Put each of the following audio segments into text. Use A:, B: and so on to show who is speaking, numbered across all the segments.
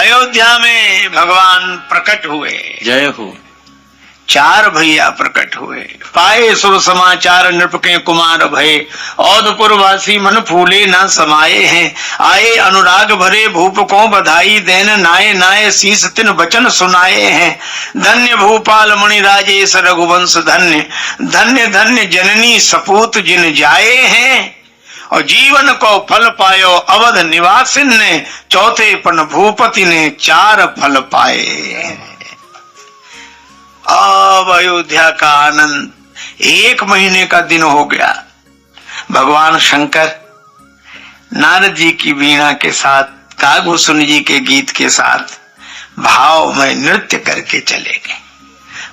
A: अयोध्या में भगवान प्रकट हुए।
B: जय हो।
A: चार भैया प्रकट हुए। पाए शुभ समाचार नृप के कुमार भये, औधपुर वासी मन फूले न समाये हैं। आए अनुराग भरे भूप को बधाई देन, नाये नाये शीस तिन वचन सुनाए हैं। धन्य भूपाल मणि राजेश रघुवंश धन्य, धन्य धन्य जननी सपूत जिन जाए हैं। और जीवन को फल पायो अवध निवासिन ने, चौथे पन भूपति ने चार फल पाए। अब अयोध्या का आनंद 1 महीने का दिन हो गया। भगवान शंकर नारद जी की वीणा के साथ, कागभूषण जी के गीत के साथ भाव में नृत्य करके चले गए,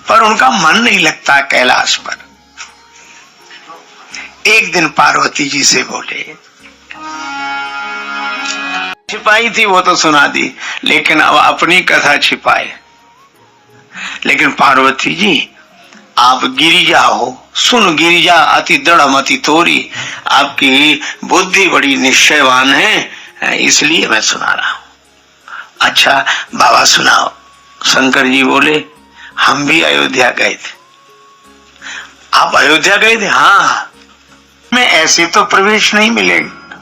A: पर उनका मन नहीं लगता कैलाश पर। एक दिन पार्वती जी से बोले, छिपाई थी वो तो सुना दी, लेकिन अब अपनी कथा छिपाए। लेकिन पार्वती जी आप गिरिजा हो, सुन गिरिजा अति दृढ़ मति तोरी, आपकी बुद्धि बड़ी निश्चयवान है, इसलिए मैं सुना रहा हूं। अच्छा बाबा सुनाओ। शंकर जी बोले, हम भी अयोध्या गए थे। आप अयोध्या गए थे? हाँ। में ऐसे तो प्रवेश नहीं मिलेगा,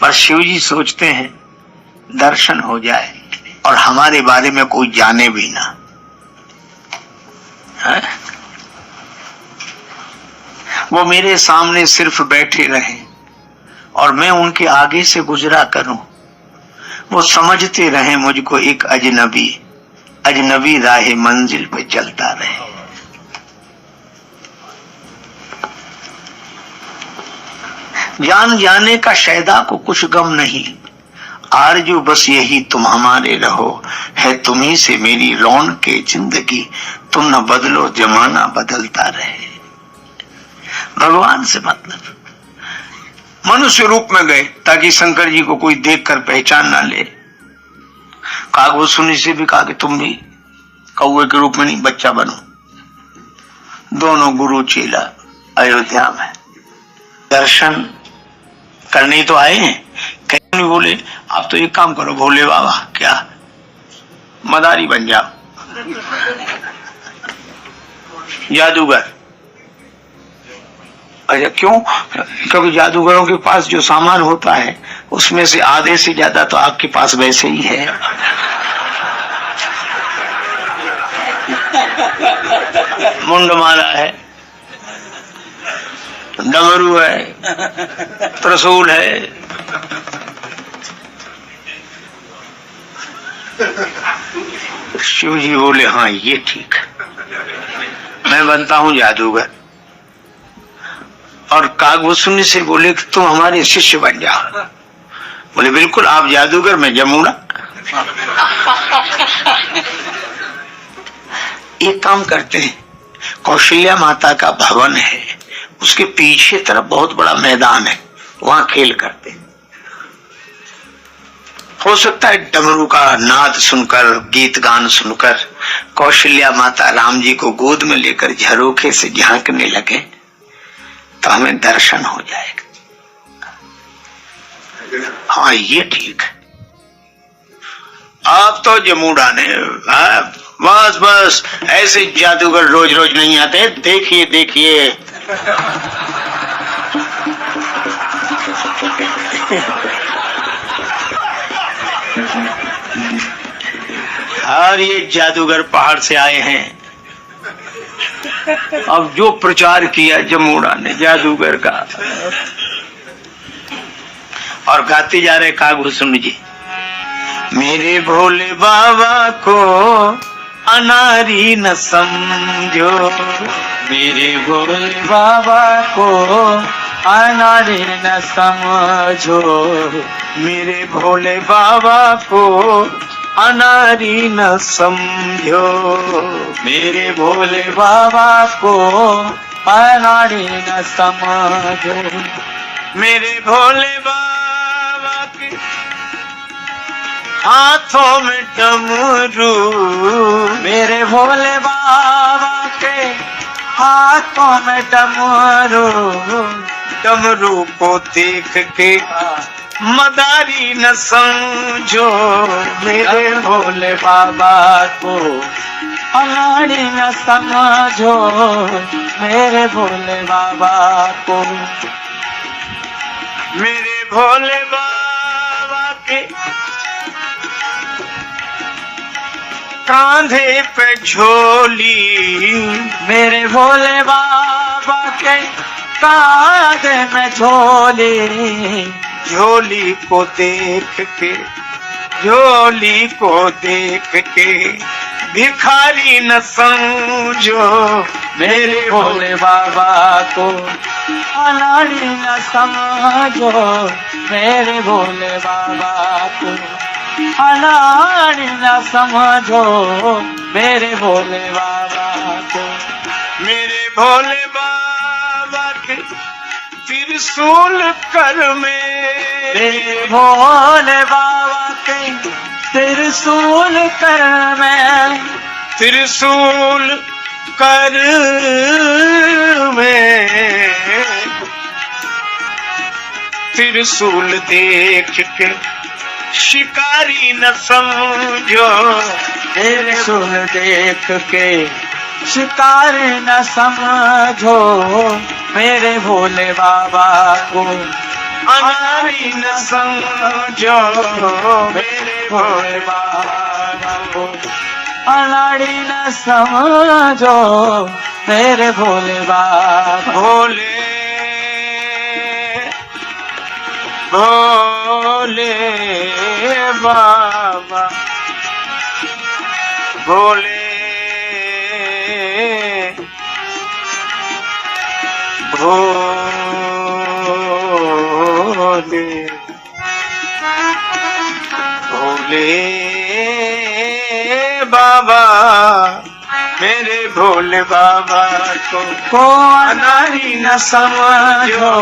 A: पर शिव जी सोचते हैं दर्शन हो जाए और हमारे बारे में कोई जाने भी ना। है? वो मेरे सामने सिर्फ बैठे रहे और मैं उनके आगे से गुजरा करूं, वो समझते रहे मुझको एक अजनबी, अजनबी राह मंजिल पे चलता रहे। जान जाने का शैदा को कुछ गम नहीं, आरजू बस यही तुम हमारे रहो, है तुम्ही से मेरी रौनक के जिंदगी, तुम न बदलो जमाना बदलता रहे। भगवान से मतलब मनुष्य रूप में गए ताकि शंकर जी को कोई देखकर पहचान ना ले। कागभूषण से भी कहा कि तुम भी कौवे के रूप में नहीं, बच्चा बनो। दोनों गुरु चेला अयोध्या में दर्शन करने तो आए हैं। कहीं बोले आप तो एक काम करो भोले बाबा, क्या मदारी बन जाओ, जादूगर। अच्छा क्यों? क्योंकि जादूगरों के पास जो सामान होता है उसमें से आधे से ज्यादा तो आपके पास वैसे ही है। मुंडमाला है, डमरू है, त्रिशूल है। शिव जी बोले हाँ ये ठीक, मैं बनता हूं जादूगर। और कागभूषण से बोले कि तुम हमारे शिष्य बन जाओ। बोले बिल्कुल, आप जादूगर मैं जमुना। एक काम करते हैं, कौशल्या माता का भवन है, उसके पीछे तरफ बहुत बड़ा मैदान है, वहां खेल करते हैं। हो सकता है डमरू का नाद सुनकर, गीत गान सुनकर कौशल्या माता राम जी को गोद में लेकर झरोखे से झांकने लगे तो हमें दर्शन हो जाएगा। हाँ ये ठीक। अब तो जमुना ने बस बस ऐसे जादूगर रोज रोज नहीं आते, देखिए देखिए। और ये जादूगर पहाड़ से आए हैं। अब जो प्रचार किया जमुना ने जादूगर का, और गाते जा रहे कागभूषण जी, मेरे भोले बाबा को अनारी न समझो, मेरे भोले बाबा को अनारी न समझो, मेरे भोले बाबा को अनारी न समझो, मेरे भोले बाबा को अनारी न समझो। मेरे भोले बाबा के हाथों में डमरू, मेरे भोले बाबा के हाथों में डमरू, डमरू को देख के मदारी न समझो मेरे भोले बाबा को,
B: अनाड़ी न समझो मेरे भोले बाबा को।
A: मेरे भोले बाबा के कांधे पे झोली,
B: मेरे भोले बाबा के कांधे में झोली,
A: झोली को देख के, झोली को देख के भिखारी न समझो
B: मेरे भोले बाबा को, अनाड़ी न समझो मेरे भोले बाबा को, अनाड़ी न समझो मेरे भोले बाबा को।
A: मेरे भोले बाबा के त्रिशूल कर
B: मेरे भोले बाबा के त्रिशूल कर में,
A: त्रिशूल कर में त्रिशूल देख के शिकारी न समझो,
B: त्रिशूल देख के शिकारी न समझो मेरे भोले बाबा को,
A: अनाड़ी न समझो मेरे भोले बाबा को,
B: अनाड़ी न समझो मेरे भोले बाबा।
A: भोले भोले बाबा, भोले भोले भोले बाबा, मेरे भोले बाबा को
B: अनाड़ी न समझो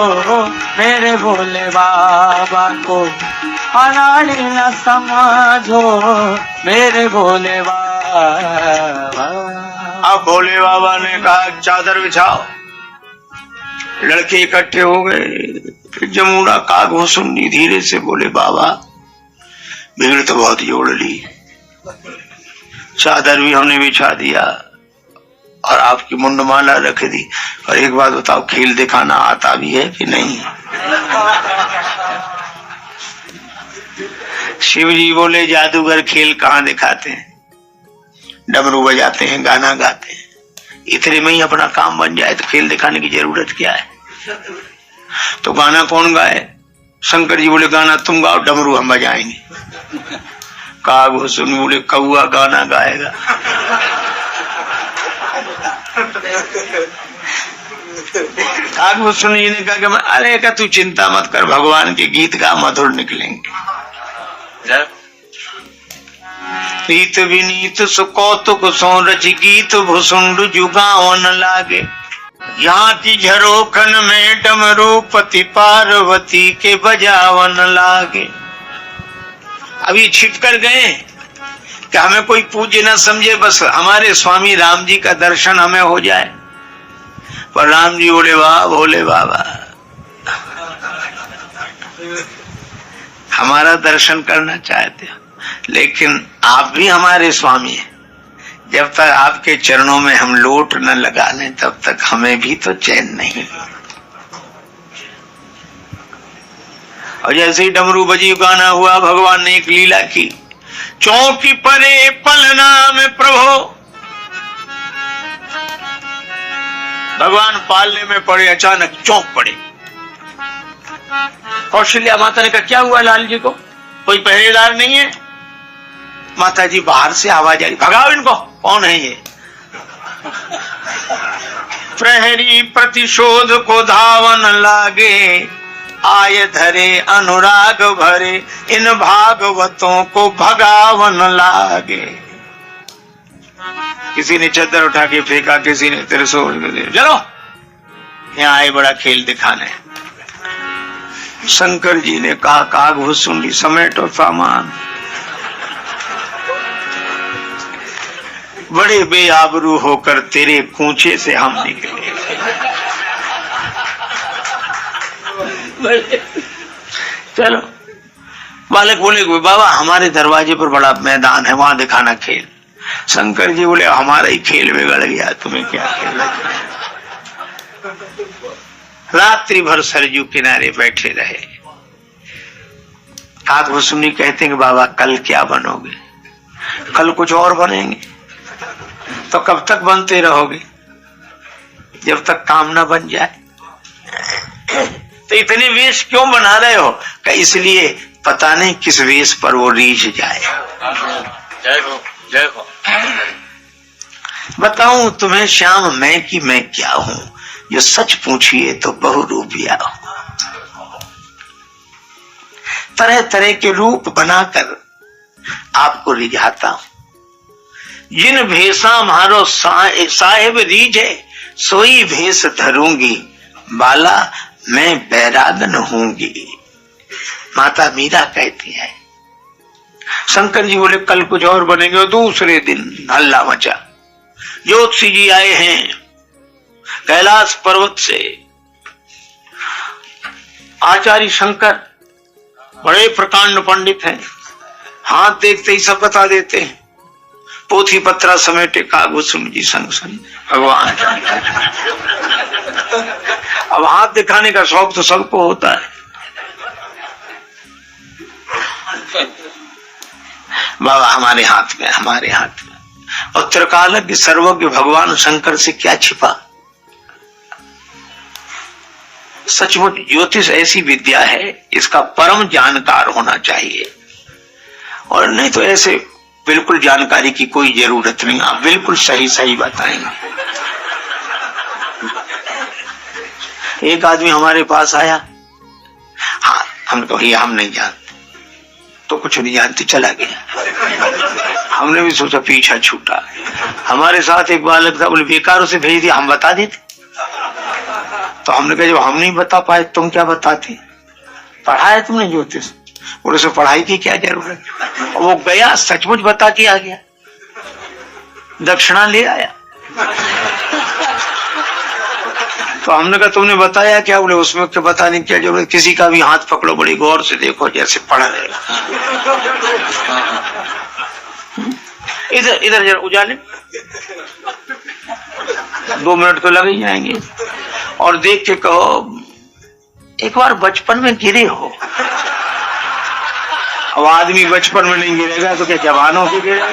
B: मेरे भोले बाबा को, अनाड़ी न समझो मेरे भोले बाबा।
A: अब भोले बाबा ने कहा चादर बिछाओ। लड़के इकट्ठे हो गए। फिर जमुना कागभूषुंडी धीरे से बोले बाबा भीड़ तो बहुत जोड़ ली, चादर भी हमने बिछा दिया और आपकी मुंडमाला रख दी, और एक बात बताओ खेल दिखाना आता भी है कि नहीं? शिव जी बोले जादूगर खेल कहाँ दिखाते हैं, डमरू बजाते हैं, गाना गाते हैं, इतने में ही अपना काम बन जाए तो खेल दिखाने की जरूरत क्या है? तो गाना कौन गाए? शंकर जी बोले गाना तुम गाओ, डमरू हम बजाएंगे। कागभूषुंडी बोले कौआ गाना गाएगा। कागभूषुंडी जी ने कहा कि अरे का तू चिंता मत कर, भगवान के गीत गा, मधुर निकलेंगे। रीत विनीत सुकौतुक सो रच गीत भुसुंड जुगावन लागे, यहाँ की झरोखन में डमरू पति पार्वती के बजावन लागे। अभी छिप कर गए कि हमें कोई पूज्य न समझे, बस हमारे स्वामी राम जी का दर्शन हमें हो जाए। पर राम जी बोले वाह भोले बाबा, हमारा दर्शन करना चाहते हो, लेकिन आप भी हमारे स्वामी हैं। जब तक आपके चरणों में हम लोट न लगा लें तब तक हमें भी तो चैन नहीं। और जैसे ही डमरू बजी गाना हुआ, भगवान ने एक लीला की। चौकी परे पलना में प्रभो, भगवान पालने में पड़े, अचानक चौंक पड़े। कौशल्या माता ने कहा क्या हुआ लाल जी को, कोई पहरेदार नहीं है? माता जी बाहर से आवाज आई, भगाओ इनको। कौन है ये? प्रहरी प्रतिशोध को धावन लागे, आय धरे अनुराग भरे, इन भागवतों को भगावन लागे। किसी ने चद्दर उठा के फेंका, किसी ने त्रिशूल, चलो यहाँ आए बड़ा खेल दिखाने। शंकर जी ने कहा कागभूषुंडी समेटो सामान, बड़े बेआबरू होकर तेरे कूचे से हम निकले। चलो बालक बोले बाबा हमारे दरवाजे पर बड़ा मैदान है, वहां दिखाना खेल। शंकर जी बोले हमारा ही खेल बिगड़ गया, तुम्हें क्या खेल। रात्रि भर सरजू किनारे बैठे रहे। काकभूषुंडी कहते हैं कि बाबा कल क्या बनोगे? कल कुछ और बनेंगे। तो कब तक बनते रहोगे? जब तक काम ना बन जाए। तो इतने वेश क्यों बना रहे हो? कि इसलिए पता नहीं किस वेश पर वो रीझ जाए।
B: जय हो, जय हो।
A: बताऊं तुम्हें श्याम मैं कि मैं क्या हूं? जो सच पूछिए तो बहुरूपिया हूं। तरह तरह के रूप बनाकर आपको रिझाता हूं। जिन भेषा मारो साहेब रीझे सोई भेष धरूंगी, बाला मैं बैरागन हूंगी। माता मीरा कहती है। शंकर जी बोले कल कुछ और बनेंगे। और दूसरे दिन हल्ला मचा। ज्योतिषी जी आए हैं कैलाश पर्वत से। आचार्य शंकर बड़े प्रकांड पंडित हैं, हाथ देखते ही सब बता देते हैं। पोथी पत्रा समेटे काकभूषुंडी जी संग संग भगवान। अब हाथ दिखाने का शौक तो सबको होता है। बाबा हमारे हाथ में, हमारे हाथ में। और त्रिकालज्ञ सर्वज्ञ भगवान शंकर से क्या छिपा? सचमुच ज्योतिष ऐसी विद्या है, इसका परम जानकार होना चाहिए। और नहीं तो ऐसे बिल्कुल जानकारी की कोई जरूरत नहीं, आप बिल्कुल सही सही बताएंगे। एक आदमी हमारे पास आया। हाँ हम तो भैया हम नहीं जानते। तो कुछ नहीं जानते, चला गया। हमने भी सोचा पीछा छूटा। हमारे साथ एक बालक था, बोले बेकार उसे भेज दिया, हम बता देते। तो हमने कहा जब हम नहीं बता पाए तुम क्या बताते? पढ़ा है तुमने ज्योतिष? और उसे पढ़ाई की क्या जरूरत? और वो गया सचमुच बता के आ गया, दक्षिणा ले आया। तो हमने कहा तुमने बताया क्या? बोले उसमें क्या बताने की क्या जरूरत? किसी का भी हाथ पकड़ो, बड़ी गौर से देखो, जैसे पढ़ रहे। इधर इधर जरा उजाले, 2 मिनट तो लग ही जाएंगे। और देख के कहो एक बार बचपन में गिरे हो। अब आदमी बचपन में नहीं गिरेगा तो क्या जवान होके गिरेगा?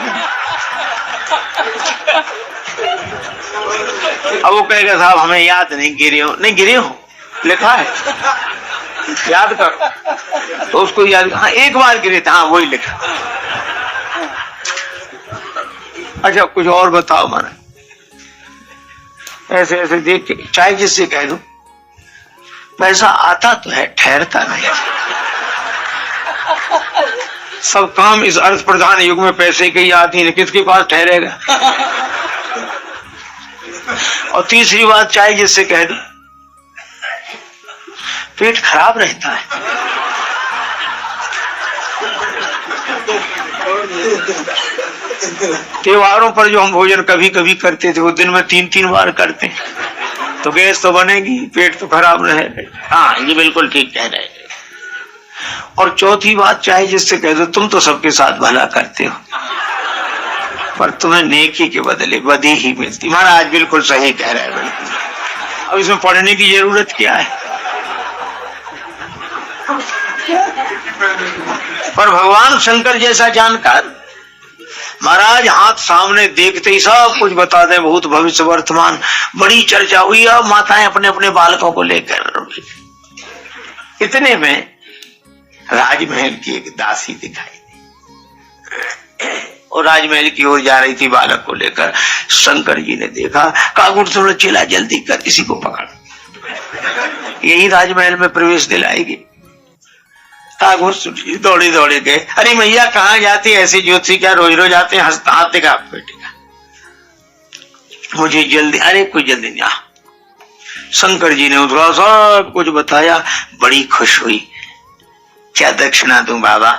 A: अब वो कहेगा साहब हमें याद नहीं, गिरे हो। नहीं गिरे हो लिखा है, याद कर। तो उसको याद, हाँ एक बार गिरे थे, हाँ वही लिखा। अच्छा कुछ और बताओ माना। ऐसे ऐसे देख के चाहे जिससे कह दो पैसा आता तो है, ठहरता नहीं। सब काम इस अर्थ प्रधान युग में पैसे की आती है, किसके पास ठहरेगा? और तीसरी बात चाहे जिससे कह दो पेट खराब रहता है। त्योहारों पर जो हम भोजन कभी कभी करते थे वो दिन में 3-3 बार करते हैं, तो गैस तो बनेगी, पेट तो खराब रहेगा। हाँ ये बिल्कुल ठीक कह रहे हैं। और चौथी बात चाहे जिससे कह दो तुम तो सबके साथ भला करते हो, पर तुम्हें नेकी के बदले बदी ही मिलती। महाराज बिल्कुल सही कह रहे हैं, बिल्कुल। अब इसमें पढ़ने की जरूरत क्या है? पर भगवान शंकर जैसा जानकार महाराज हाथ सामने देखते ही सब कुछ बता दें, भूत भविष्य वर्तमान। बड़ी चर्चा हुई। अब माताएं अपने अपने बालकों को लेकर। इतने में राजमहल की एक दासी दिखाई दी और राजमहल की ओर जा रही थी बालक को लेकर। शंकर जी ने देखा, काकभूषुंडी चिल्ला जल्दी कर, इसी को पकड़, यही राजमहल में प्रवेश दिलाएगी। काकभूषुंडी दौड़े दौड़े गए। अरे मैया कहाँ जाती है? ऐसे ज्योतिषी क्या रोज रोज आते हैं? हंसता हाथ देखा बेटे का, मुझे जल्दी। अरे कोई जल्दी नहीं। शंकर जी ने उसका सब कुछ बताया। बड़ी खुश हुई। क्या दक्षिणा दूं बाबा?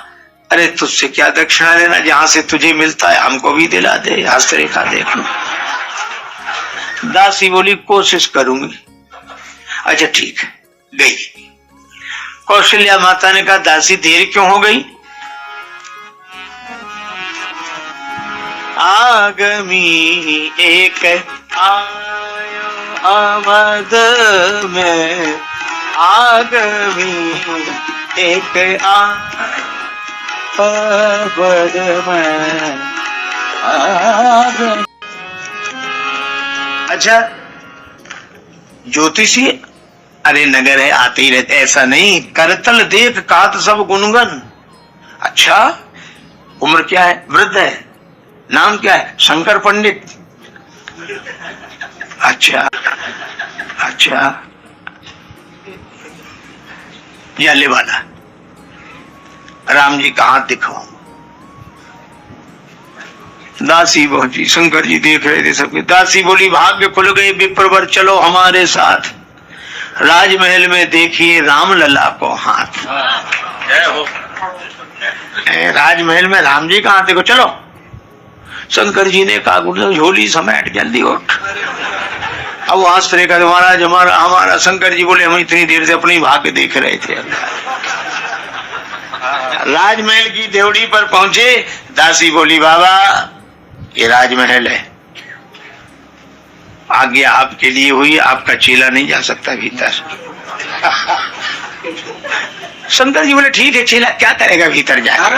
A: अरे तुझसे क्या दक्षिणा लेना, जहां से तुझे मिलता है हमको भी दिला दे। हस्तरेखा देख लो। दासी बोली कोशिश करूंगी। अच्छा ठीक है, गई। कौशल्या माता ने कहा दासी देर क्यों हो गई? आगमी एक आयो अवध में, आगमी एक अवध में। अच्छा, ज्योतिषी अरे नगर है आते ही रहते, ऐसा नहीं, करतल देख कात सब गुणगन। अच्छा, उम्र क्या है? वृद्ध है। नाम क्या है? शंकर पंडित। अच्छा अच्छा, जाले वाला राम जी का हाथ दिखाओ। दासी पहुंची, शंकर जी देख रहे थे सबके। दासी बोली, भाग्य खुल गए विप्रवर, चलो हमारे साथ राजमहल में देखिए राम लला को हाथ। राजमहल में राम जी का हाथ देखो, चलो। शंकर जी ने कहा, झोली समेट, जल्दी उठ। अब वो हंस रहे, महाराज हमारा हमारा। शंकर जी बोले, हम इतनी देर से अपनी भाग्य देख रहे थे। राजमहल की देवड़ी पर पहुंचे। दासी बोली, बाबा ये राजमहल है, आज्ञा आपके लिए हुई, आपका चेला नहीं जा सकता भीतर। शंकर जी बोले, ठीक है, चेला क्या करेगा भीतर जाकर,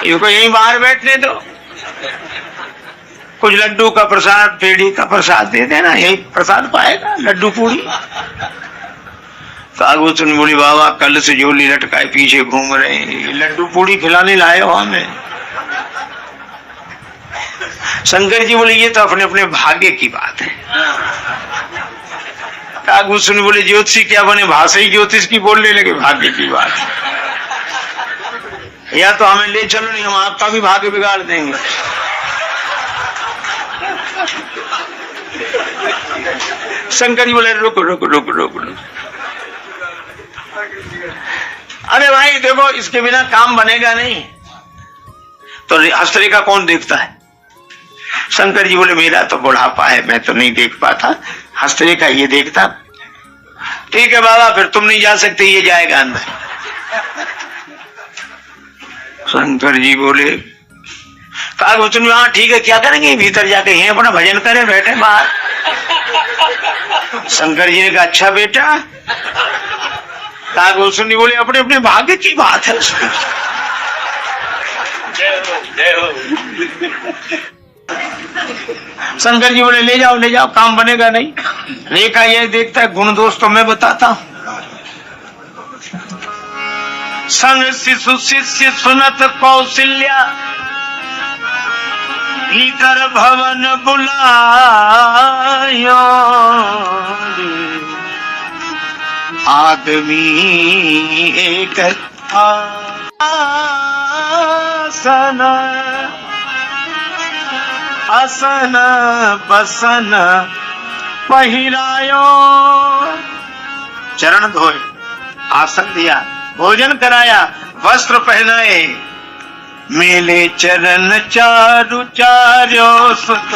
A: इनको यहीं बाहर बैठने दो। कुछ लड्डू का प्रसाद, पेड़ी का प्रसाद दे देना, यही प्रसाद पाएगा, लड्डू पूरी। कागभूषण बोली, बाबा कल से झोली लटकाए पीछे घूम रहे हैं, लड्डू पूरी खिलाने लाए हो हमें। शंकर जी बोले, ये तो अपने अपने भाग्य की बात है। कागभूषण बोले, ज्योतिषी क्या बने, भाषा ही ज्योतिष की बोलने लगे, भाग्य की बात है। या तो हमें ले चलो, नहीं हम आपका भी भाग्य बिगाड़ देंगे। शंकर जी बोले, रुको रुको रुको रुको। अरे भाई देखो, इसके बिना काम बनेगा नहीं, तो हस्तरेखा कौन देखता है? शंकर जी बोले, मेरा तो बुढ़ापा है, मैं तो नहीं देख पाता, हस्तरेखा ये देखता। ठीक है बाबा, फिर तुम नहीं जा सकते, ये जाएगा अंदर। शंकर जी बोले, कागभूषण, हाँ ठीक है, क्या करेंगे भीतर जाके, यहीं अपना भजन करें, बैठे बाहर। शंकर जी ने कहा, अच्छा बेटा। कागभूषण जी बोले, अपने अपने भाग्य की बात है उसमें। शंकर जी बोले, ले जाओ, काम बनेगा नहीं। रेखा ये देखता है, गुण दोष तो मैं बताता हूं। संग शिशु शिष्य सुनत कौशल्या, भीतर भवन बुलायो। आदमी एक आसन, असन बसन पहिरायो। चरण धोए, आसन दिया, भोजन कराया, वस्त्र पहनाए। मेले चरण चारु चार्यो सुत,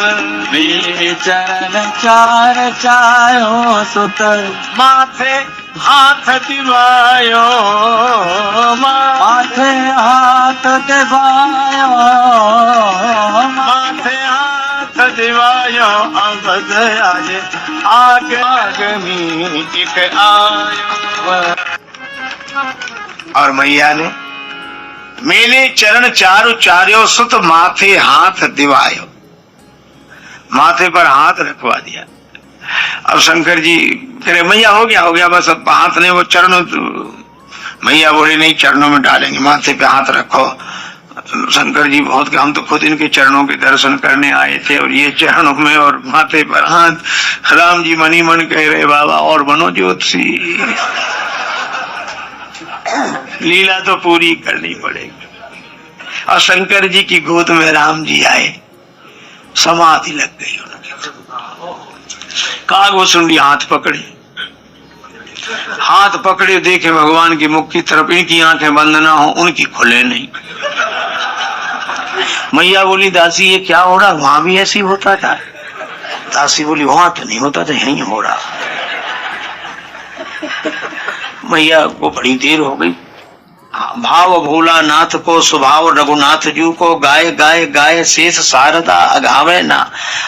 B: मेरे चरण चारो सुत।
A: माथे हाथ दिवायो,
B: माथे हाथ दिवायो,
A: माथे हाथ दिवायो। अवध आजे आगमी एक आयो। और मैया ने मेले चरण चारु चार्यो सुत, माथे हाथ दिवायो, माथे पर हाथ रखवा दिया। अब शंकर जी कह रहे, मैया हो गया बस, अब हाथ नहीं, वो चरणों। मैया बोले, नहीं चरणों में डालेंगे, माथे पे हाथ रखो। शंकर जी बहुत, हम तो खुद इनके चरणों के दर्शन करने आए थे, और ये चरणों में और माथे पर हाथ। राम जी मनी मन कह रहे, बाबा और बनो ज्योतिषी, लीला तो पूरी करनी पड़ेगी। और शंकर जी की गोद में राम जी आए, समाधि लग गई उनकी। कागभूषण जी हाथ पकड़े, देखे भगवान की मुख की तरफ, इनकी आंखें बंद ना हो, उनकी खुले नहीं। मैया बोली, दासी ये क्या हो रहा, वहां भी ऐसी होता था? दासी बोली, वहां तो नहीं होता था, यहीं हो रहा। मैया को बड़ी देर हो गई, भाव भोला नाथ को स्वभाव रघुनाथ जू को गाय गाय गाय शेष शारदा अगावे ना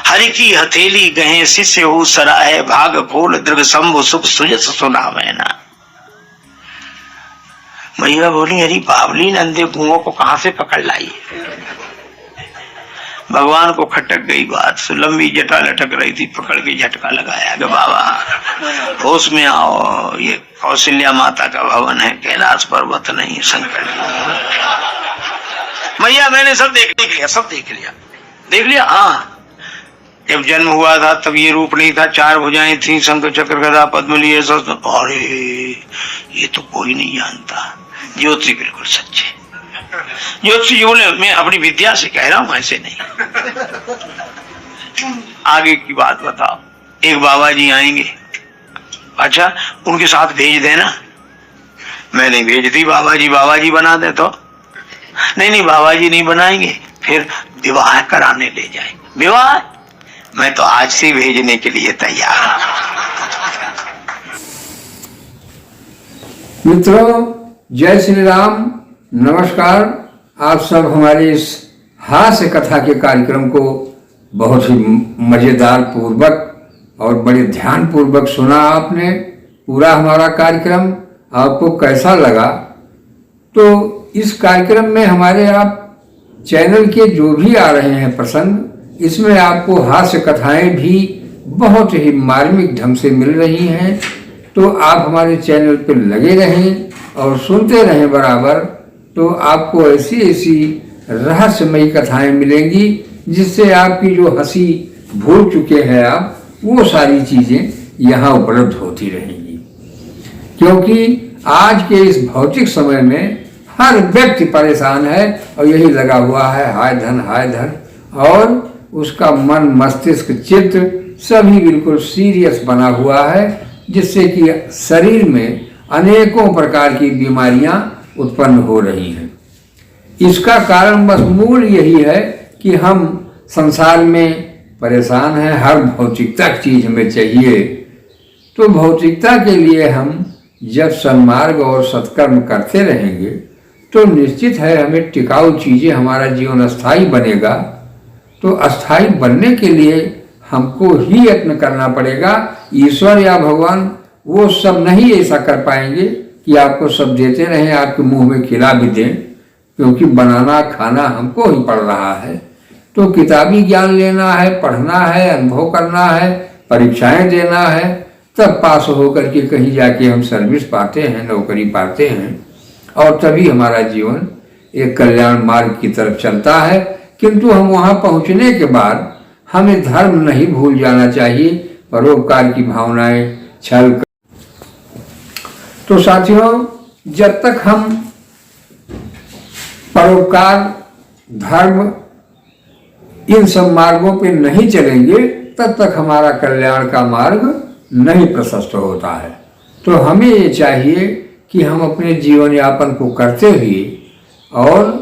A: हरि की हथेली गहे शिष्य हो सराहे भाग खोल दृग शंभु सुख सुजस सुनावे ना। मैया बोली अरे बावली नंदे कुओं को कहां से पकड़ लाई। भगवान को खटक गई बात, लंबी जटा लटक रही थी, पकड़ के झटका लगाया कि बाबा होश में आओ, ये कौशल्या माता का भवन है, कैलाश पर्वत नहीं शंकर। मैया मैंने सब देख लिया, सब देख लिया। हाँ, जब जन्म हुआ था तब ये रूप नहीं था, 4 भुजाएं थी, शंख चक्र गदा पद्म लिए सब। अरे ये तो कोई नहीं जानता, ज्योति बिल्कुल सच्चे। ज्योतिषी जी बोले मैं अपनी विद्या से कह रहा हूं, ऐसे नहीं। आगे की बात बताओ। एक बाबा जी आएंगे, अच्छा उनके साथ भेज देना। मैं नहीं भेजती, बाबा जी बना दे तो। नहीं बाबा जी नहीं बनाएंगे, फिर विवाह कराने ले जाएंगे। विवाह मैं तो आज से भेजने के लिए तैयार हूं।
C: मित्रों जय श्री राम, नमस्कार। आप सब हमारे इस हास्य कथा के कार्यक्रम को बहुत ही मजेदार पूर्वक और बड़े ध्यान पूर्वक सुना आपने। पूरा हमारा कार्यक्रम आपको कैसा लगा? तो इस कार्यक्रम में हमारे आप चैनल के जो भी आ रहे हैं प्रसंग, इसमें आपको हास्य कथाएं भी बहुत ही मार्मिक ढंग से मिल रही हैं। तो आप हमारे चैनल पर लगे रहें और सुनते रहें बराबर, तो आपको ऐसी रहस्यमयी कथाएं मिलेंगी जिससे आपकी जो हंसी भूल चुके हैं आप, वो सारी चीजें यहाँ उपलब्ध होती रहेंगी। क्योंकि आज के इस भौतिक समय में हर व्यक्ति परेशान है और यही लगा हुआ है हाय धन, और उसका मन मस्तिष्क चित्त सभी बिल्कुल सीरियस बना हुआ है, जिससे कि शरीर में अनेकों प्रकार की बीमारियां उत्पन्न हो रही हैं। इसका कारण बस मूल यही है कि हम संसार में परेशान हैं, हर भौतिकता की चीज हमें चाहिए। तो भौतिकता के लिए हम जब सन्मार्ग और सत्कर्म करते रहेंगे तो निश्चित है हमें टिकाऊ चीजें, हमारा जीवन अस्थायी बनेगा। तो अस्थायी बनने के लिए हमको ही यत्न करना पड़ेगा। ईश्वर या भगवान वो सब नहीं ऐसा कर पाएंगे कि आपको सब देते रहें, आपके मुंह में खिला भी दें, क्योंकि बनाना खाना हमको ही पड़ रहा है। तो किताबी ज्ञान लेना है, पढ़ना है, अनुभव करना है, परीक्षाएं देना है, तब पास होकर के कहीं जाके हम सर्विस पाते हैं, नौकरी पाते हैं, और तभी हमारा जीवन एक कल्याण मार्ग की तरफ चलता है। किंतु हम वहां पहुंचने के बाद हमें धर्म नहीं भूल जाना चाहिए, परोपकार की भावनाएं, छल। तो साथियों, जब तक हम परोपकार, धर्म, इन सब मार्गों पे नहीं चलेंगे, तब तक हमारा कल्याण का मार्ग नहीं प्रशस्त होता है। तो हमें ये चाहिए कि हम अपने जीवन यापन को करते हुए और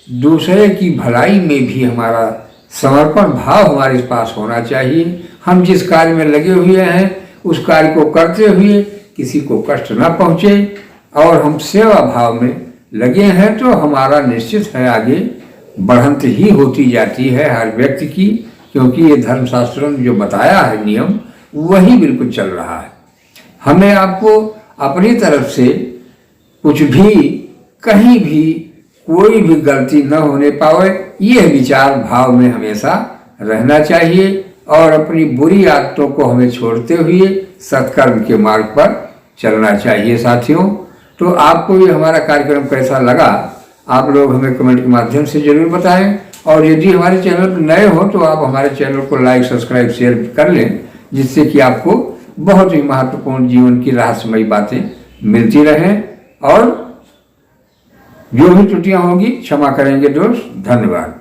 C: दूसरे की भलाई में भी हमारा समर्पण भाव हमारे पास होना चाहिए। हम जिस कार्य में लगे हुए हैं उस कार्य को करते हुए किसी को कष्ट न पहुँचे, और हम सेवा भाव में लगे हैं तो हमारा निश्चित है आगे बढ़ंत ही होती जाती है हर व्यक्ति की, क्योंकि ये धर्मशास्त्रों ने जो बताया है नियम वही बिल्कुल चल रहा है। हमें आपको अपनी तरफ से कुछ भी कहीं भी कोई भी गलती न होने पावे, ये विचार भाव में हमेशा रहना चाहिए, और अपनी बुरी आदतों को हमें छोड़ते हुए सत्कर्म के मार्ग पर चलना चाहिए। साथियों, तो आपको ये हमारा कार्यक्रम कैसा लगा आप लोग हमें कमेंट के माध्यम से जरूर बताएं, और यदि हमारे चैनल पर नए हो तो आप हमारे चैनल को लाइक, सब्सक्राइब, शेयर कर लें, जिससे कि आपको बहुत ही महत्वपूर्ण जीवन की रहस्यमयी बातें मिलती रहें, और जो भी त्रुटियां होगी क्षमा करेंगे दोस्त। धन्यवाद।